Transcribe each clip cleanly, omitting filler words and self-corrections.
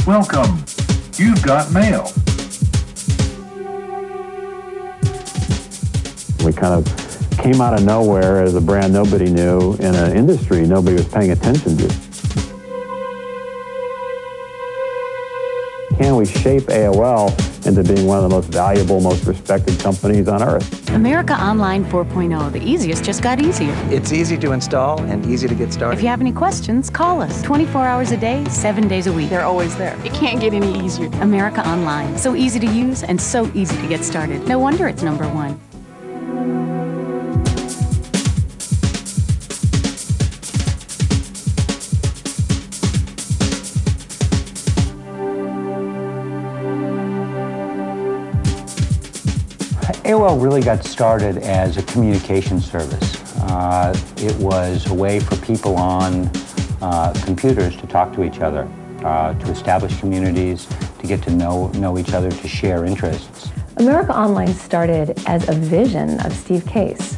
Welcome. You've got mail. We kind of came out of nowhere as a brand nobody knew in an industry nobody was paying attention to. Can we shape AOL into being one of the most valuable, most respected companies on earth? America Online 4.0, the easiest just got easier. It's easy to install and easy to get started. If you have any questions, call us. 24 hours a day, 7 days a week. They're always there. It can't get any easier. America Online, so easy to use and so easy to get started. No wonder it's #1. AOL really got started as a communication service. It was a way for people on computers to talk to each other, to establish communities, to get to know each other, to share interests. America Online started as a vision of Steve Case.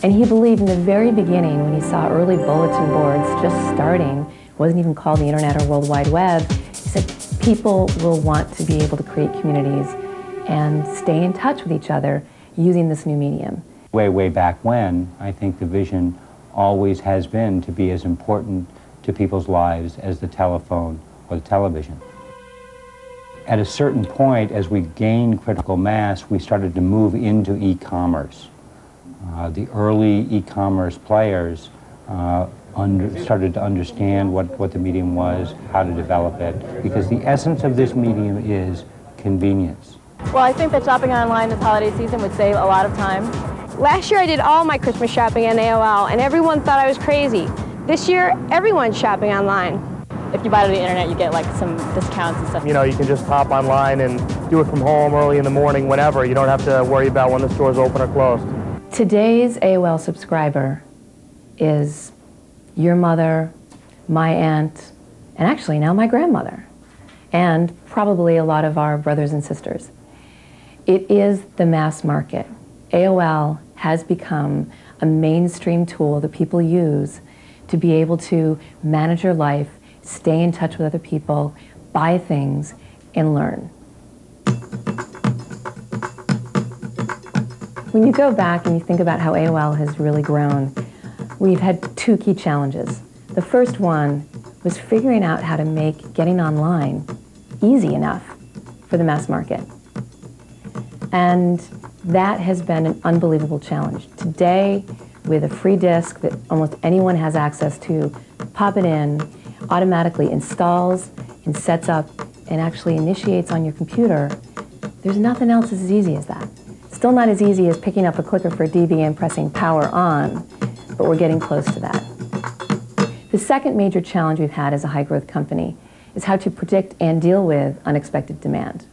And he believed in the very beginning, when he saw early bulletin boards just starting, wasn't even called the Internet or World Wide Web, he said people will want to be able to create communities and stay in touch with each other using this new medium. Way back when, I think the vision always has been to be as important to people's lives as the telephone or the television. At a certain point, as we gained critical mass, we started to move into e-commerce. The early e-commerce players started to understand what the medium was, how to develop it, because the essence of this medium is convenience. Well, I think that shopping online this holiday season would save a lot of time. Last year I did all my Christmas shopping on AOL and everyone thought I was crazy. This year, everyone's shopping online. If you buy it on the internet, you get like some discounts and stuff. You know, you can just hop online and do it from home early in the morning, whenever. You don't have to worry about when the store's open or closed. Today's AOL subscriber is your mother, my aunt, and actually now my grandmother, and probably a lot of our brothers and sisters. It is the mass market. AOL has become a mainstream tool that people use to be able to manage your life, stay in touch with other people, buy things, and learn. When you go back and you think about how AOL has really grown, we've had two key challenges. The first one was figuring out how to make getting online easy enough for the mass market. And that has been an unbelievable challenge. Today, with a free disk that almost anyone has access to, pop it in, automatically installs and sets up and actually initiates on your computer. There's nothing else as easy as that. Still not as easy as picking up a clicker for a DV and pressing power on, but we're getting close to that. The second major challenge we've had as a high-growth company is how to predict and deal with unexpected demand.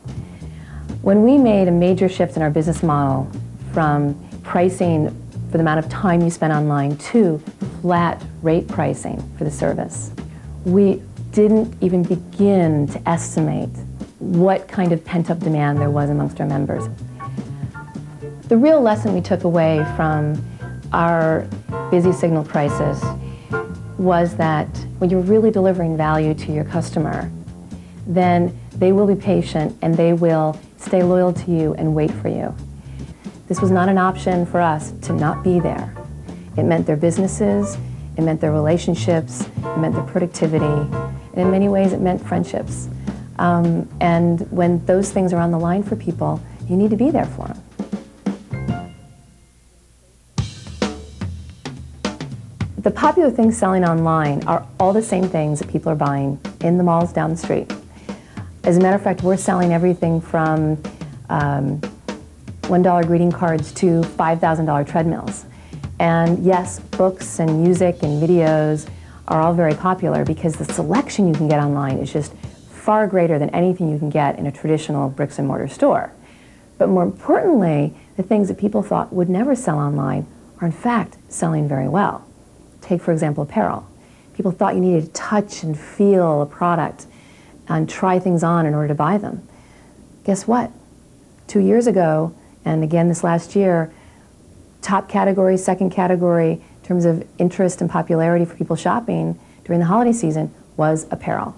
When we made a major shift in our business model from pricing for the amount of time you spend online to flat rate pricing for the service, we didn't even begin to estimate what kind of pent-up demand there was amongst our members. The real lesson we took away from our busy signal crisis was that when you're really delivering value to your customer, then they will be patient and they will stay loyal to you and wait for you. This was not an option for us to not be there. It meant their businesses, it meant their relationships, it meant their productivity, and in many ways it meant friendships. And when those things are on the line for people, you need to be there for them. The popular things selling online are all the same things that people are buying in the malls down the street. As a matter of fact, we're selling everything from $1 greeting cards to $5,000 treadmills. And yes, books and music and videos are all very popular because the selection you can get online is just far greater than anything you can get in a traditional bricks and mortar store. But more importantly, the things that people thought would never sell online are in fact selling very well. Take, for example, apparel. People thought you needed to touch and feel a product and try things on in order to buy them. Guess what? 2 years ago, and again this last year, top category, second category, in terms of interest and popularity for people shopping during the holiday season was apparel.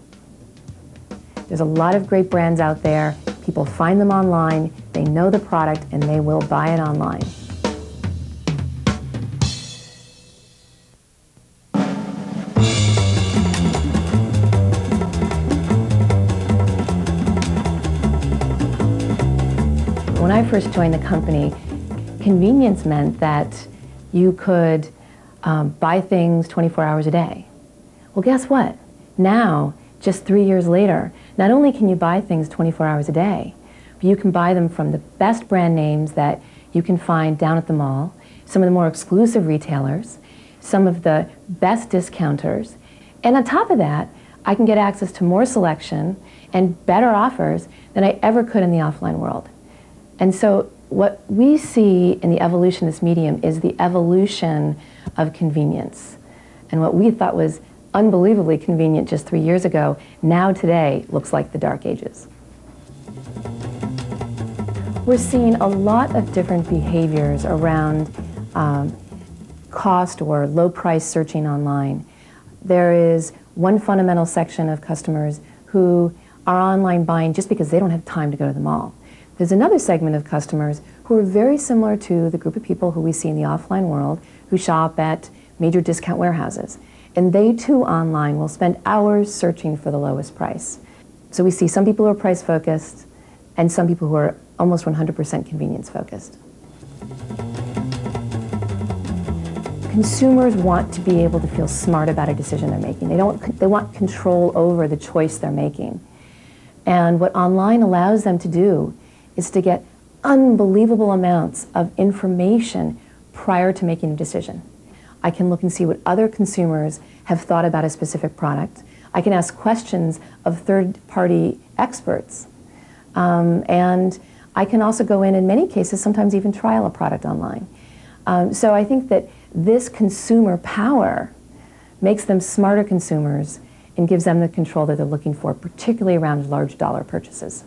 There's a lot of great brands out there. People find them online, they know the product, and they will buy it online. When I first joined the company, convenience meant that you could buy things 24 hours a day. Well, guess what? Now, just 3 years later, not only can you buy things 24 hours a day, but you can buy them from the best brand names that you can find down at the mall, some of the more exclusive retailers, some of the best discounters, and on top of that, I can get access to more selection and better offers than I ever could in the offline world. And so what we see in the evolution of this medium is the evolution of convenience. And what we thought was unbelievably convenient just 3 years ago, now today looks like the dark ages. We're seeing a lot of different behaviors around cost or low price searching online. There is one fundamental section of customers who are online buying just because they don't have time to go to the mall. There's another segment of customers who are very similar to the group of people who we see in the offline world who shop at major discount warehouses. And they too online will spend hours searching for the lowest price. So we see some people who are price focused and some people who are almost 100% convenience focused. Consumers want to be able to feel smart about a decision they're making. They want control over the choice they're making. And what online allows them to do is to get unbelievable amounts of information prior to making a decision. I can look and see what other consumers have thought about a specific product. I can ask questions of third-party experts. And I can also go in many cases, sometimes even trial a product online. So I think that this consumer power makes them smarter consumers and gives them the control that they're looking for, particularly around large dollar purchases.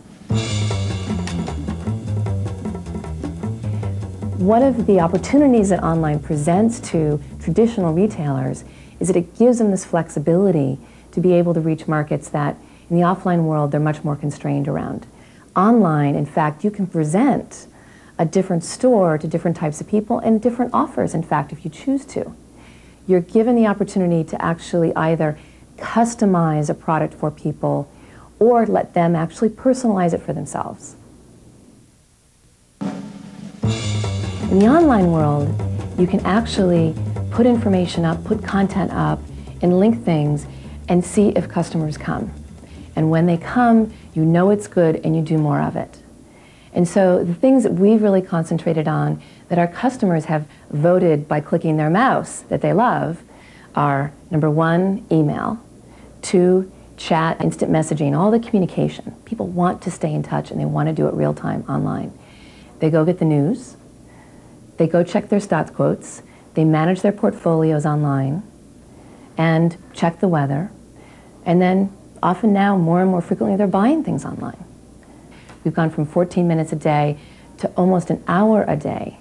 One of the opportunities that online presents to traditional retailers is that it gives them this flexibility to be able to reach markets that in the offline world they're much more constrained around. Online, in fact, you can present a different store to different types of people and different offers, in fact, if you choose to. You're given the opportunity to actually either customize a product for people or let them actually personalize it for themselves. In the online world, you can actually put information up, put content up, and link things and see if customers come. And when they come, you know it's good and you do more of it. And so the things that we've really concentrated on that our customers have voted by clicking their mouse that they love are, number one, email, two, chat, instant messaging, all the communication. People want to stay in touch and they want to do it real time online. They go get the news, they go check their stats quotes, they manage their portfolios online, and check the weather, and then often now, more and more frequently, they're buying things online. We've gone from 14 minutes a day to almost an hour a day.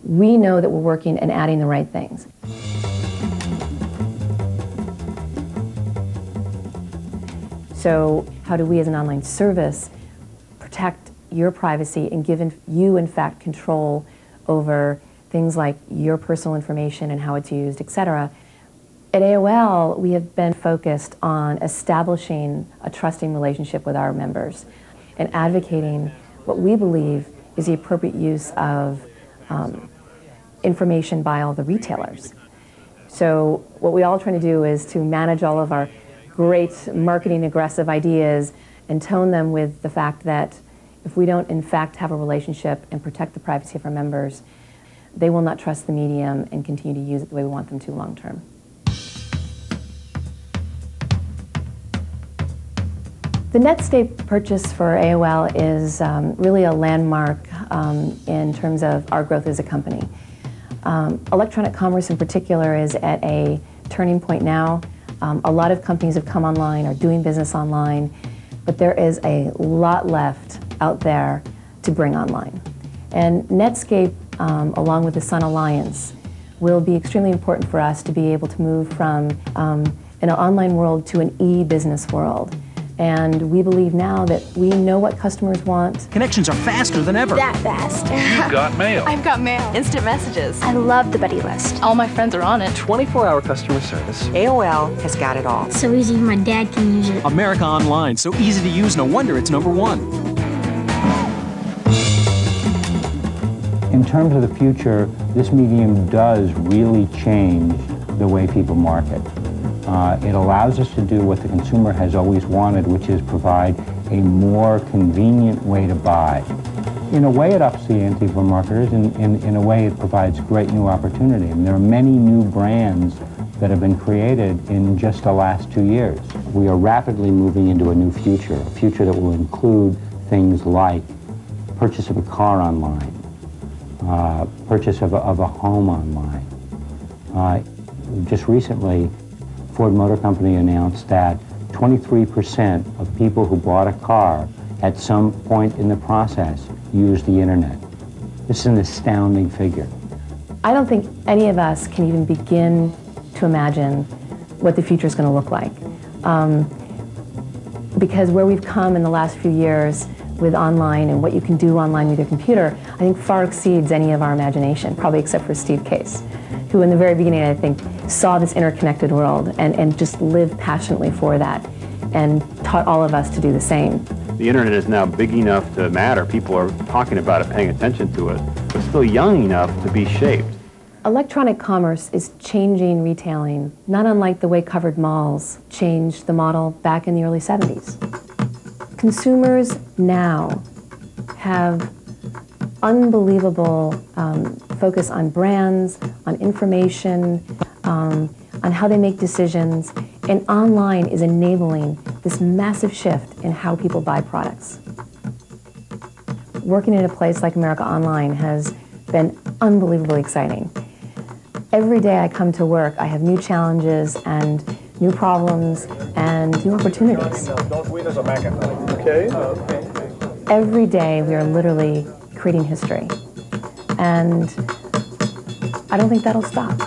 We know that we're working and adding the right things. So how do we as an online service protect your privacy and give you, in fact, control over things like your personal information and how it's used, etc. At AOL, we have been focused on establishing a trusting relationship with our members and advocating what we believe is the appropriate use of information by all the retailers. So what we all try to do is to manage all of our great marketing aggressive ideas and tone them with the fact that if we don't in fact have a relationship and protect the privacy of our members, they will not trust the medium and continue to use it the way we want them to long term. The Netscape purchase for AOL is really a landmark in terms of our growth as a company. Electronic commerce in particular is at a turning point now. A lot of companies have come online, are doing business online, but there is a lot left out there to bring online. And Netscape, along with the Sun Alliance, will be extremely important for us to be able to move from an online world to an e-business world, And we believe now that we know what customers want. Connections are faster than ever. That fast. You've got mail. I've got mail. Instant messages. I love the buddy list. All my friends are on it. 24-hour customer service. AOL has got it all. So easy my dad can use it. America Online, so easy to use, no wonder it's #1. In terms of the future, this medium does really change the way people market. It allows us to do what the consumer has always wanted, which is provide a more convenient way to buy. In a way, it ups the ante for marketers. In a way, it provides great new opportunity. And there are many new brands that have been created in just the last 2 years. We are rapidly moving into a new future, a future that will include things like purchase of a car online, purchase of a home online. Just recently, Ford Motor Company announced that 23% of people who bought a car at some point in the process used the internet. This is an astounding figure. I don't think any of us can even begin to imagine what the future is going to look like. Because where we've come in the last few years with online and what you can do online with your computer, I think far exceeds any of our imagination, probably except for Steve Case, who in the very beginning, I think, saw this interconnected world and just lived passionately for that and taught all of us to do the same. The internet is now big enough to matter. People are talking about it, paying attention to it, but still young enough to be shaped. Electronic commerce is changing retailing, not unlike the way covered malls changed the model back in the early 70s. Consumers now have unbelievable focus on brands, on information, on how they make decisions, and online is enabling this massive shift in how people buy products. Working in a place like America Online has been unbelievably exciting. Every day I come to work, I have new challenges and new problems and new opportunities. Okay. Every day we are literally creating history. And I don't think that'll stop.